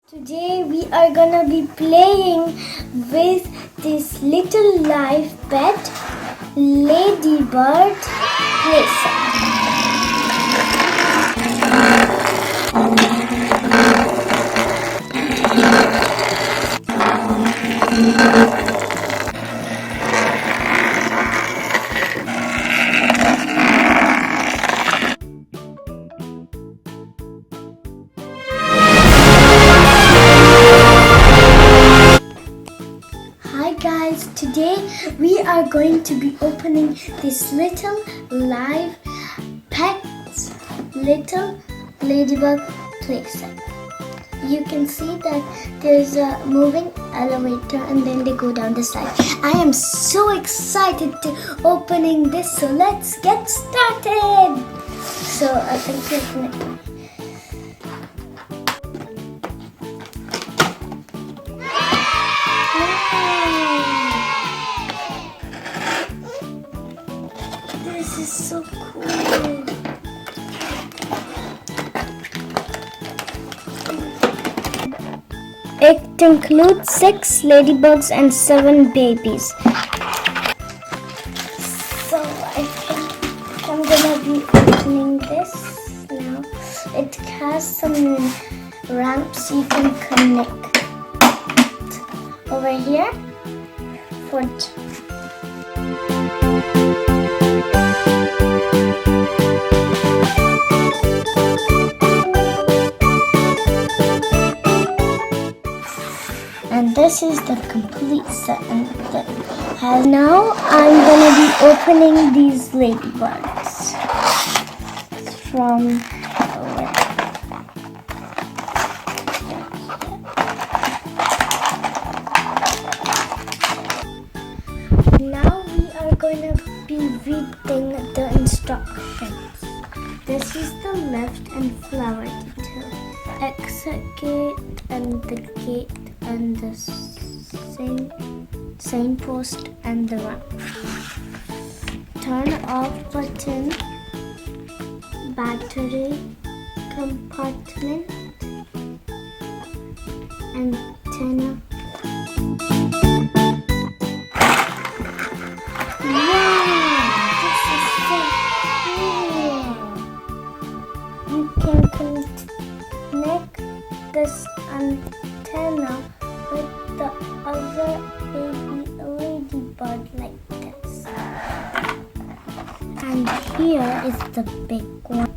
Today we are gonna be playing with this little live pet, Ladybird Playset. Hi guys, today we are going to be opening this little live pets little ladybug playset. You can see that there's a moving elevator and then they go down the slide. I am so excited to opening this, so let's get started. So I think we're gonna This is so cool. It includes 6 ladybugs and 7 babies. So I think I'm gonna be opening this now. It has some ramps you can connect over here for and this is the complete set, and that has now I'm gonna be opening these ladybugs from now we are gonna be reading the instructions. This is the lift and flower detail, exit gate and the gate and the sign post and the ramp. Turn off button, battery compartment, antenna. Wow, this is so cool. You can connect this antenna with the other baby ladybug like this. And here is the big one.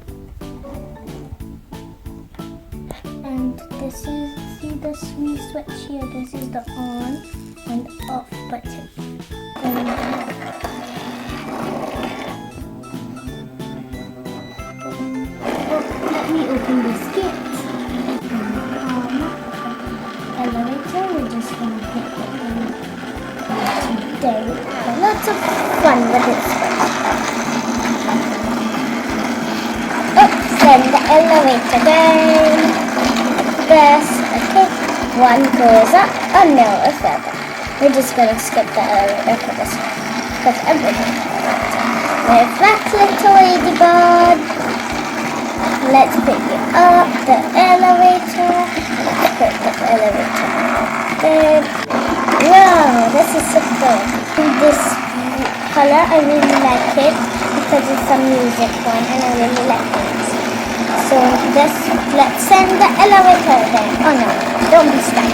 And this is, see the sweet switch here, this is the on and off button. And let me open this gate. Elevator, we're just gonna get it in today. Lots of fun with this one. Oops, and the elevator down. Press, okay. One goes up. Oh no, a feather. We're just gonna skip the elevator for this one, because everything. With that little ladybug. Let's pick it up, the elevator. Let's put the elevator there. Wow, this is so cool. This color, I really like it because it's a music one and I really like it. So this, let's send the elevator there. Oh no, don't be stuck.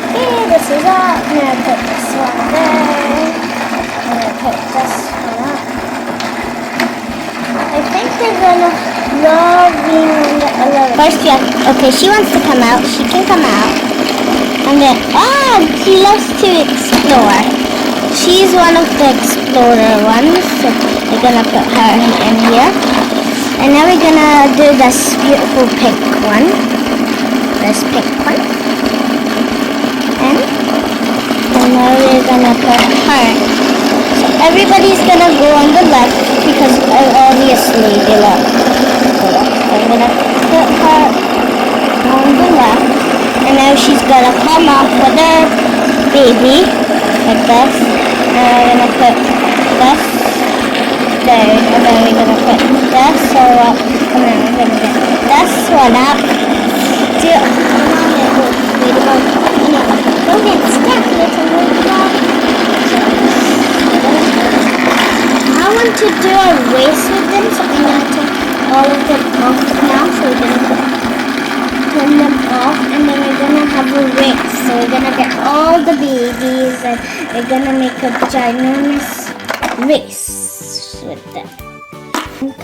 Okay, this is up. I'm going to put this one there. I'm going to put this one up. I think they're gonna love being in the elevator. First, okay, she wants to come out. She can come out. And then, she loves to explore. She's one of the explorer ones. So we're gonna put her in here. And now we're gonna do this beautiful pink one. This pink one. And now we're gonna put her. So everybody's gonna go on the left because obviously they love the left. So I'm gonna put her on the left, and now she's gonna come up with her baby like this. And we're gonna put this there, and then we're gonna put this so up, and then we're gonna get this one up. Do to do a race with them, so I'm going to take all of them off now. So we're going to turn them off, and then we're going to have a race. So we're going to get all the babies, and we're going to make a ginormous race with them.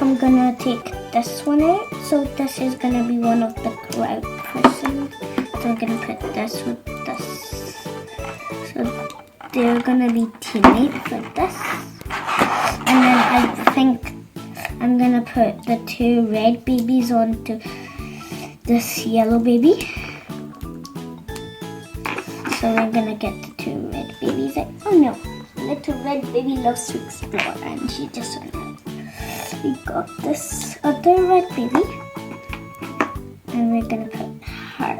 I'm going to take this one out. So this is going to be one of the crowd person. So I'm going to put this with this. So they're going to be teammates with this. And then I think I'm going to put the 2 red babies onto this yellow baby. So we're going to get the 2 red babies out. Oh no, little red baby loves to explore and she just went out. We got this other red baby. And we're going to put her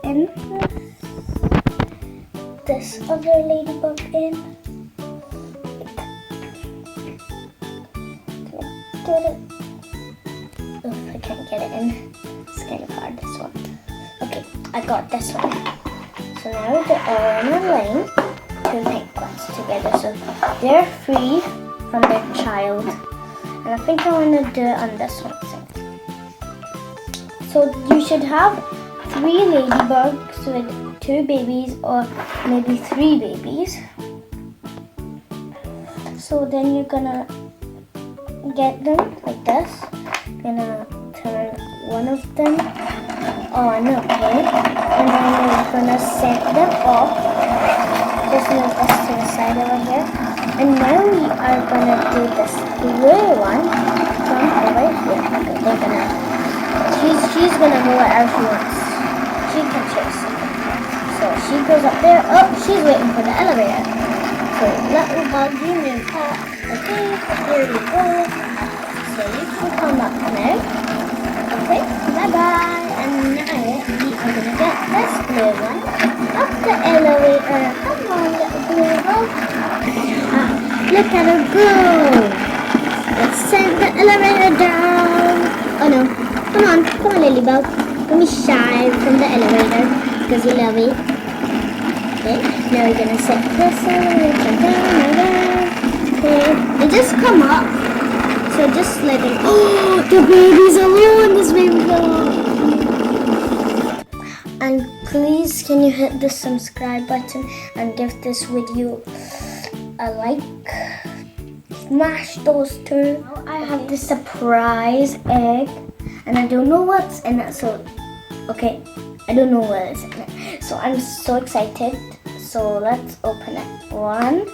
in. This other ladybug in. Get it. Oh, I can't get it in. It's kind of hard, this one. Okay, I got this one. So now they're all in a line, 2 pink ones together. So they're free from their child. And I think I want to do it on this one. So you should have 3 ladybugs with 2 babies or maybe 3 babies. So then you're gonna get them like this. Gonna turn one of them on, okay? And then we're gonna set them off. Just move this to the side over here. And now we are gonna do this blue one from over here. Okay, they're gonna. She's gonna go wherever she wants. She can choose. So she goes up there. Oh, she's waiting for the elevator. So little bug, you move up. Okay, here we go. So you can come up now. Okay, bye-bye. And now we are going to get this blue one up the elevator. Come on, little blue bug. Look at her go. Let's send the elevator down. Oh no, come on, Ladybug. Don't be shy from the elevator because you love it. Okay, now we're going to set this elevator down again. Okay, they just come up. So just let it. Oh, the baby's alone. This baby's alone. And please, can you hit the subscribe button and give this video a like? Smash those 2. Now I have the surprise egg, and I don't know what's in it. So, okay, I don't know what is in it. So I'm so excited. So let's open it. 1,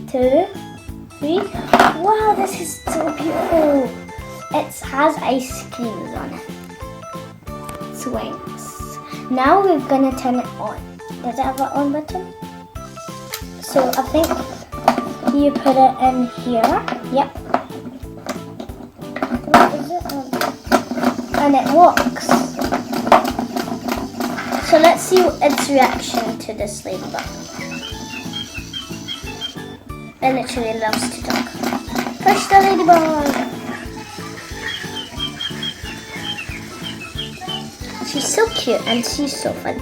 2, 3. Wow, this is so beautiful. It has ice creams on it. Swings. Now we're gonna turn it on. Does it have an on button? So I think you put it in here. Yep. What is it on? And it walks. So let's see its reaction to this ladybug. It literally loves to talk. Push the ladybug. She's so cute and she's so fun.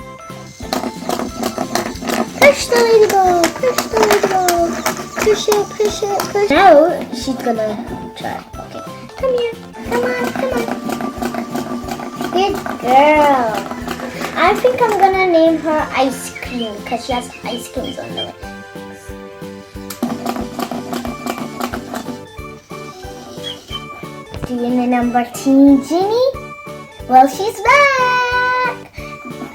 Push the ladybug. Push the ladybug. Push it. Push it. Push. Now she's gonna try. Okay. Come here. Come on. Come on. Good girl. I think I'm gonna name her Ice Cream because she has ice creams on the way. Do you remember Teeny Ginny? Well, she's back!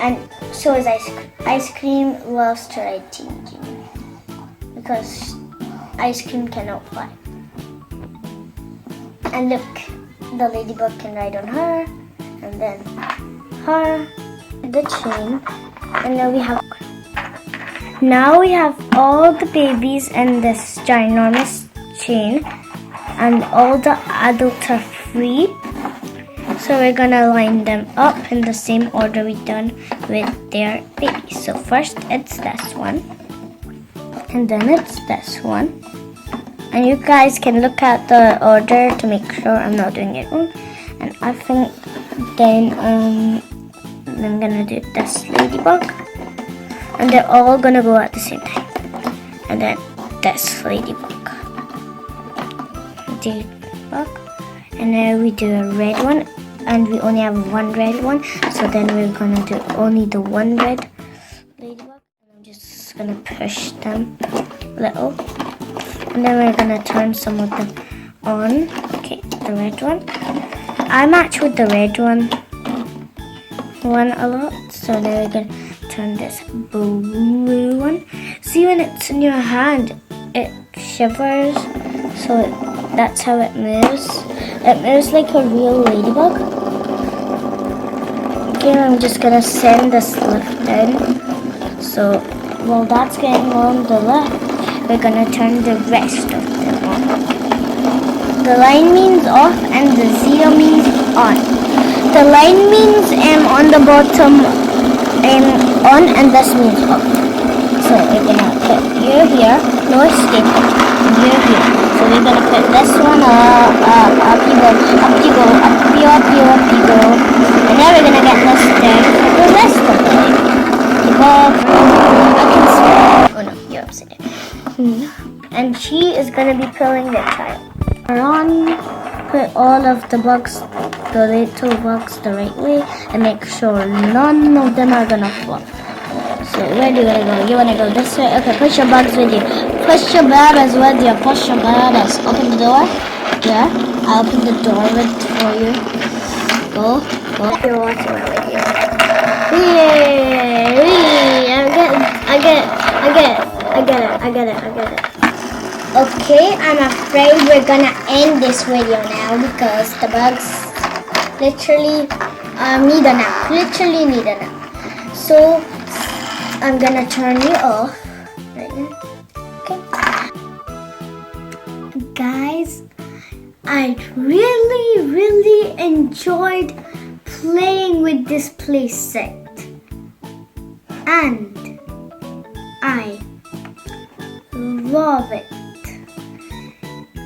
And so is Ice Cream. Ice Cream loves to ride Teeny Ginny because Ice Cream cannot fly. And look, the ladybug can ride on her, and then her, the chain, and now we have all the babies in this ginormous chain. And all the adults are free. So we're gonna line them up in the same order we done with their babies. So first it's this one. And then it's this one. And you guys can look at the order to make sure I'm not doing it wrong. And I think then I'm gonna do this ladybug. And they're all gonna go at the same time. And then this ladybug. Ladybug, and then we do a red one, and we only have one red one, so then we're gonna do only the one red ladybug, and I'm just gonna push them a little, and then we're gonna turn some of them on. Okay, the red one. I match with the red one a lot, so then we're gonna turn this blue one. See, when it's in your hand, it shivers, so that's how it moves. It moves like a real ladybug. Okay, I'm just gonna send this lift in. So while that's getting on the left, we're gonna turn the rest of them on. The line means off and the 0 means on. The line means on the bottom on, and this means off. So we're gonna put you here, no escape, and you here. So we're gonna put this one up you go, up you go, up you go. And now we're gonna get this down for the rest of the line. Keep up. I can see. Oh no, you're upside down. And she is gonna be pulling the child. On, put all of the bugs, the little bugs, the right way, and make sure none of them are gonna flop. So where do you wanna go? You wanna go this way? Okay, push your bugs with you. Push your babies with you. Push your babies. Open the door. Yeah, I'll open the door for you. Go. Your water with you. Yay! I get it. Okay, I'm afraid we're gonna end this video now because the bugs literally need a nap. Literally need a nap. So I'm gonna turn you off right now. Okay. Guys, I really enjoyed playing with this playset, and I love it.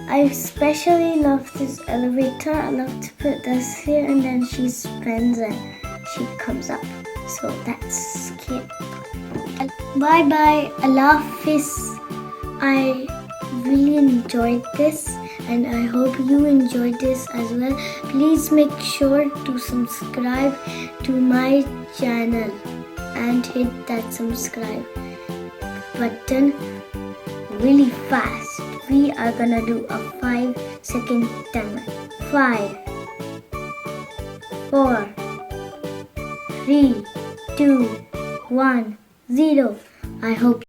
I especially love this elevator. I love to put this here, and then she spins and she comes up. So that's cute. Bye bye. Allah Hafiz. I really enjoyed this, and I hope you enjoyed this as well. Please make sure to subscribe to my channel and hit that subscribe button really fast. We are gonna do a 5-second timer. 5, 4, 3, 2, 1, 0. I hope